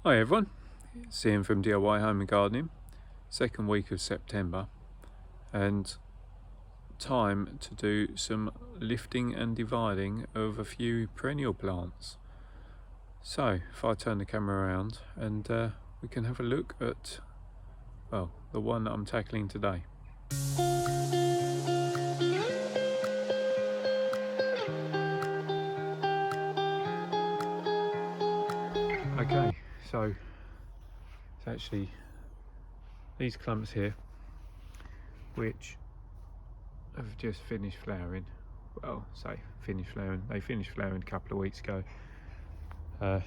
Hi everyone, it's Ian from DIY Home and Gardening, second week of September, and time to do some lifting and dividing of a few perennial plants. So if I turn the camera around and we can have a look at, well, the one that I'm tackling today. Okay, so it's actually these clumps here which have just finished flowering. Well, say finished flowering, they finished flowering a couple of weeks ago.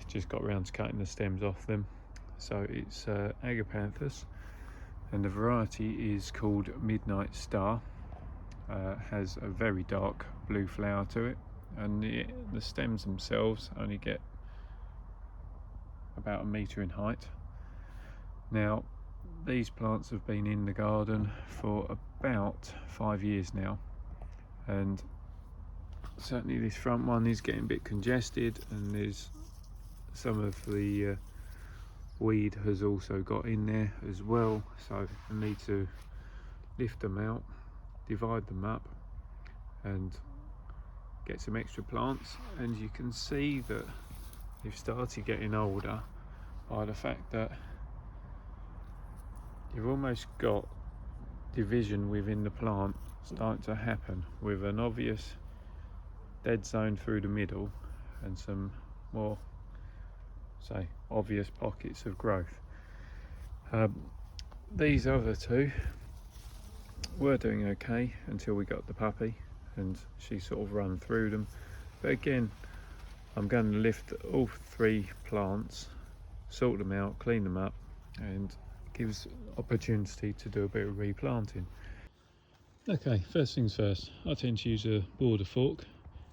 Just got around to cutting the stems off them. So it's Agapanthus, and the variety is called Midnight Star. Has a very dark blue flower to it, and the stems themselves only get about 1 metre in height. Now these plants have been in the garden for about 5 years now, and certainly this front one is getting a bit congested, and there's some of the weed has also got in there as well, so I need to lift them out, divide them up and get some extra plants. And you can see that they've started getting older by the fact that you've almost got division within the plant starting to happen, with an obvious dead zone through the middle and some more, say, obvious pockets of growth. These other two were doing okay until we got the puppy, and she sort of ran through them. But again, I'm going to lift all 3 plants, sort them out, clean them up, and gives opportunity to do a bit of replanting. Okay, first things first, I tend to use a border fork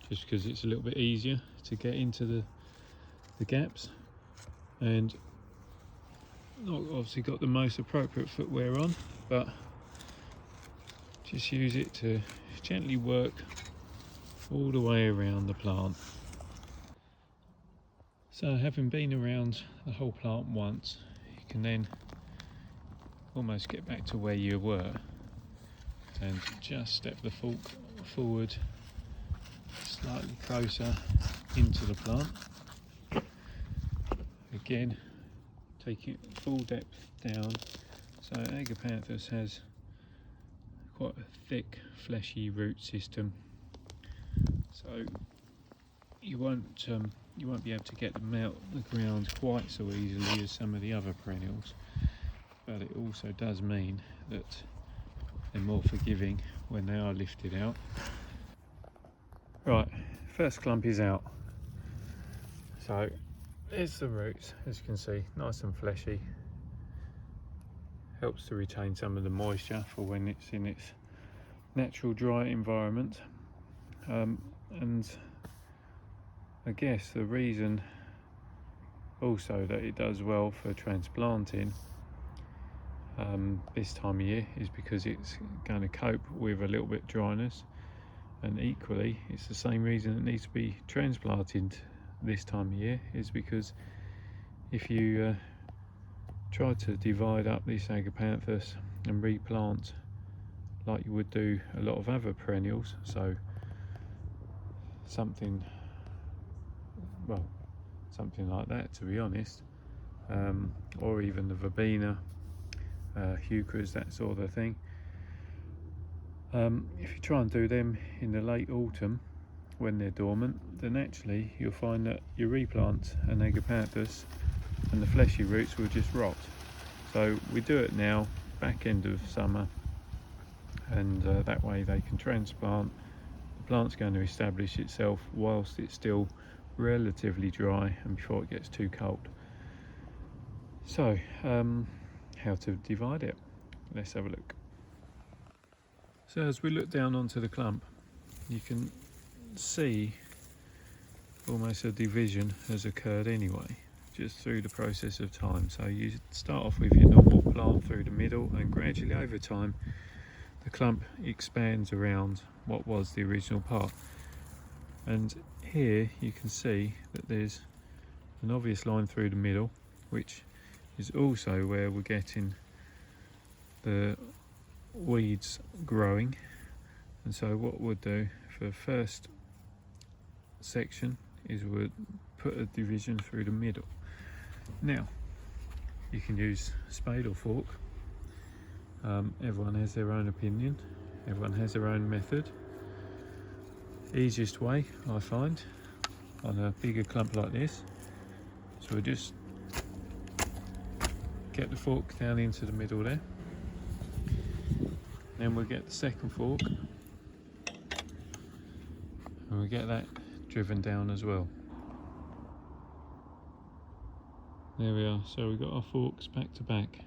just because it's a little bit easier to get into the gaps, and not obviously got the most appropriate footwear on, but just use it to gently work all the way around the plant. So having been around the whole plant once, you can then almost get back to where you were and just step the fork forward slightly closer into the plant. Again, take it full depth down. So Agapanthus has quite a thick fleshy root system, so you won't be able to get them out the ground quite so easily as some of the other perennials, but it also does mean that they're more forgiving when they are lifted out. Right, first clump is out. So there's the roots, as you can see, nice and fleshy. Helps to retain some of the moisture for when it's in its natural dry environment. And I guess the reason also that it does well for transplanting this time of year is because it's going to cope with a little bit dryness, and equally it's the same reason it needs to be transplanted this time of year, is because if you try to divide up this Agapanthus and replant like you would do a lot of other perennials, so something like that, to be honest, or even the verbena, heucheras, that sort of thing. If you try and do them in the late autumn when they're dormant, then actually you'll find that you replant an Agapanthus and the fleshy roots will just rot. So we do it now, back end of summer, and that way they can transplant. The plant's going to establish itself whilst it's still relatively dry and before it gets too cold. So how to divide it? Let's have a look. So as we look down onto the clump, you can see almost a division has occurred anyway, just through the process of time. So you start off with your normal plant through the middle, and gradually over time the clump expands around what was the original part. And here you can see that there's an obvious line through the middle, which is also where we're getting the weeds growing. And so what we'll do for the first section is we'll put a division through the middle. Now you can use spade or fork. Everyone has their own opinion, everyone has their own method. Easiest way, I find, on a bigger clump like this, so we'll just get the fork down into the middle there. Then we'll get the second fork and we'll get that driven down as well. There we are, so we've got our forks back to back.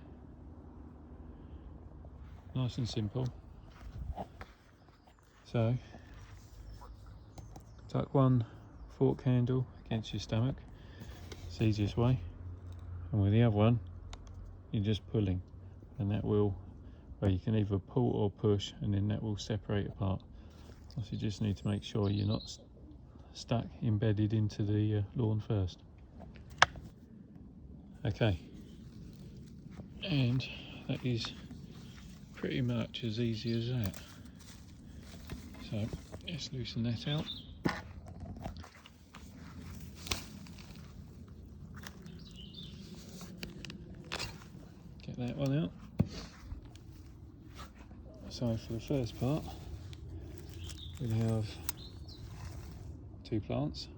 Nice and simple. So tuck one fork handle against your stomach, it's the easiest way, and with the other one you're just pulling, and that will, well, you can either pull or push, and then that will separate apart. So you just need to make sure you're not stuck embedded into the lawn first. Okay, and that is pretty much as easy as that. So let's loosen that out. Get that one out. So for the first part, we have 2 plants.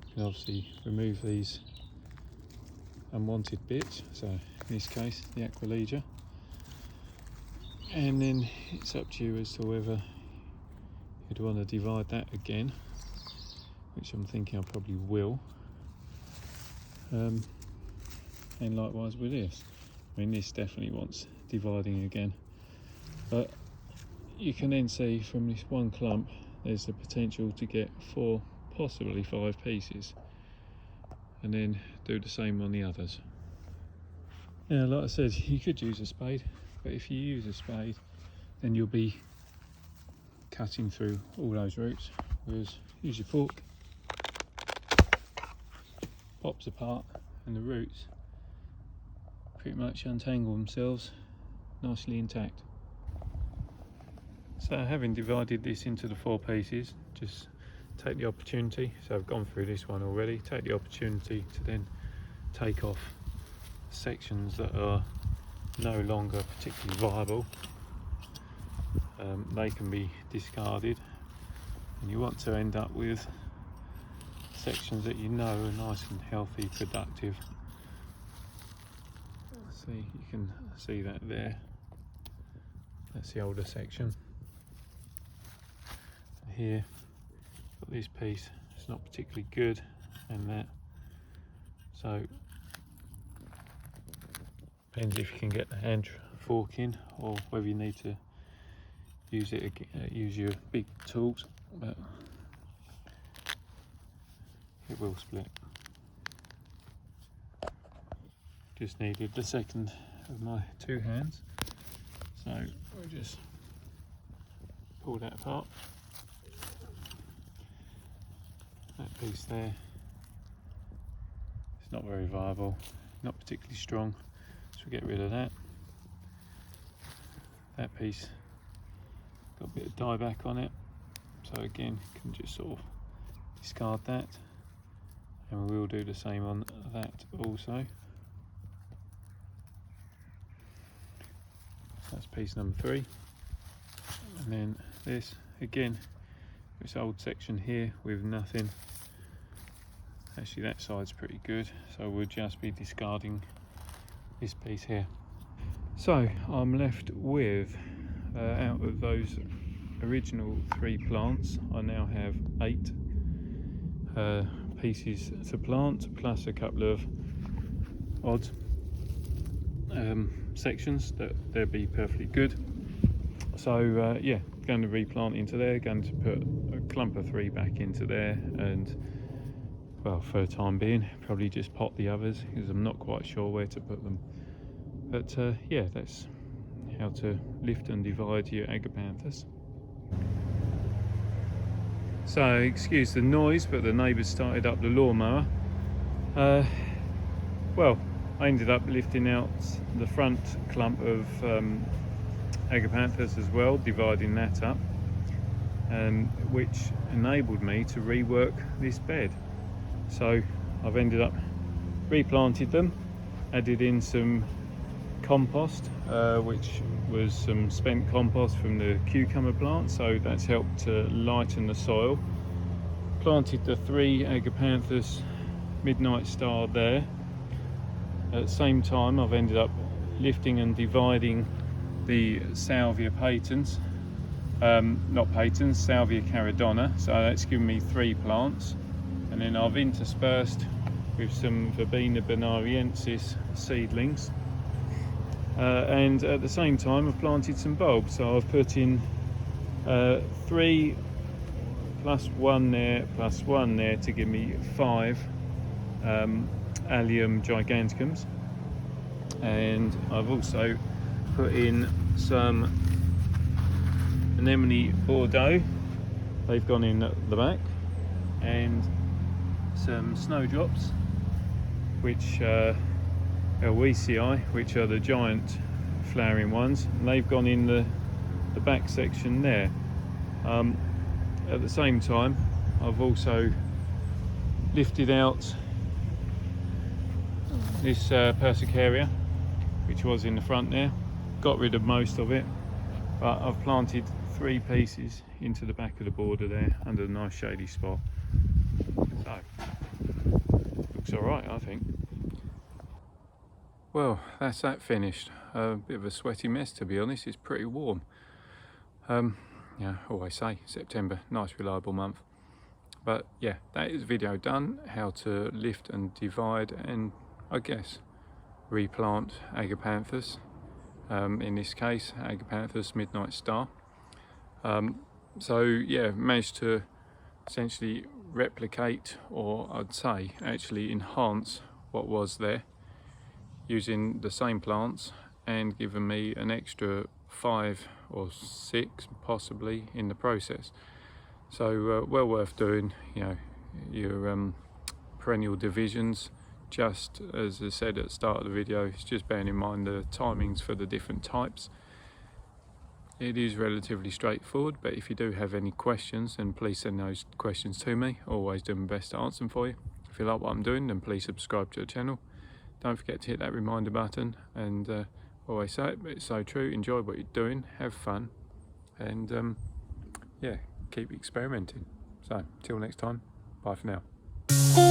You can obviously remove these unwanted bits, so in this case the Aquilegia, and then it's up to you as to whether you'd want to divide that again, which I'm thinking I probably will, and likewise with this. I mean, this definitely wants dividing again, but you can then see from this one clump there's the potential to get 4, possibly 5 pieces, and then do the same on the others. Now, like I said, you could use a spade, but if you use a spade then you'll be cutting through all those roots, whereas use your fork, pops apart, and the roots pretty much untangle themselves nicely intact. So having divided this into the 4 pieces, just take the opportunity, so I've gone through this one already, take the opportunity to then take off sections that are no longer particularly viable. They can be discarded, and you want to end up with sections that you know are nice and healthy, productive. See, you can see that there, that's the older section. Here, got this piece, it's not particularly good, and that, so depends if you can get the hand fork in, or whether you need to use it again, use your big tools, but it will split. Just needed the second of my 2 hands, so we'll just pull that apart. That piece there, it's not very viable, not particularly strong, so we'll get rid of that. That piece got a bit of dieback on it, so again you can just sort of discard that, and we will do the same on that also. That's piece number 3, and then this again, this old section here with nothing. Actually that side's pretty good, so we'll just be discarding this piece here. So I'm left with, out of those original 3 plants, I now have 8 pieces to plant, plus a couple of odd sections that they'll be perfectly good. So yeah, going to replant into there, going to put a clump of 3 back into there, and well, for the time being probably just pot the others because I'm not quite sure where to put them. But yeah, that's how to lift and divide your Agapanthus. So excuse the noise, but the neighbours started up the lawnmower. well, I ended up lifting out the front clump of Agapanthus as well, dividing that up, which enabled me to rework this bed. So I've ended up replanted them, added in some compost, which was some spent compost from the cucumber plant, so that's helped to lighten the soil. Planted the 3 Agapanthus Midnight Star there. At the same time, I've ended up lifting and dividing the Salvia patens, Salvia caridona, so that's given me 3 plants, and then I've interspersed with some Verbena bonariensis seedlings, and at the same time I've planted some bulbs. So I've put in 3 plus 1 there plus 1 there to give me 5 Allium giganticums, and I've also put in some Anemone Bordeaux, they've gone in at the back, and some snowdrops, which Elwesii, which are the giant flowering ones, and they've gone in the back section there. At the same time, I've also lifted out this Persicaria, which was in the front there, got rid of most of it, but I've planted 3 pieces into the back of the border there under a nice shady spot. So looks all right, I think. Well, that's that finished. A bit of a sweaty mess, to be honest. It's pretty warm. Yeah, always say September, nice reliable month. But yeah, that is video done, how to lift and divide and I guess replant Agapanthus, in this case Agapanthus Midnight Star. So yeah, managed to essentially replicate, or I'd say actually enhance what was there, using the same plants, and given me an extra 5 or 6 possibly in the process. So well worth doing, you know, your perennial divisions. Just as I said at the start of the video, it's just bearing in mind the timings for the different types. It is relatively straightforward, but if you do have any questions, then please send those questions to me. Always do my best to answer them for you. If you like what I'm doing, then please subscribe to the channel. Don't forget to hit that reminder button, and always say it, but it's so true, enjoy what you're doing, have fun, and yeah, keep experimenting. So till next time, bye for now.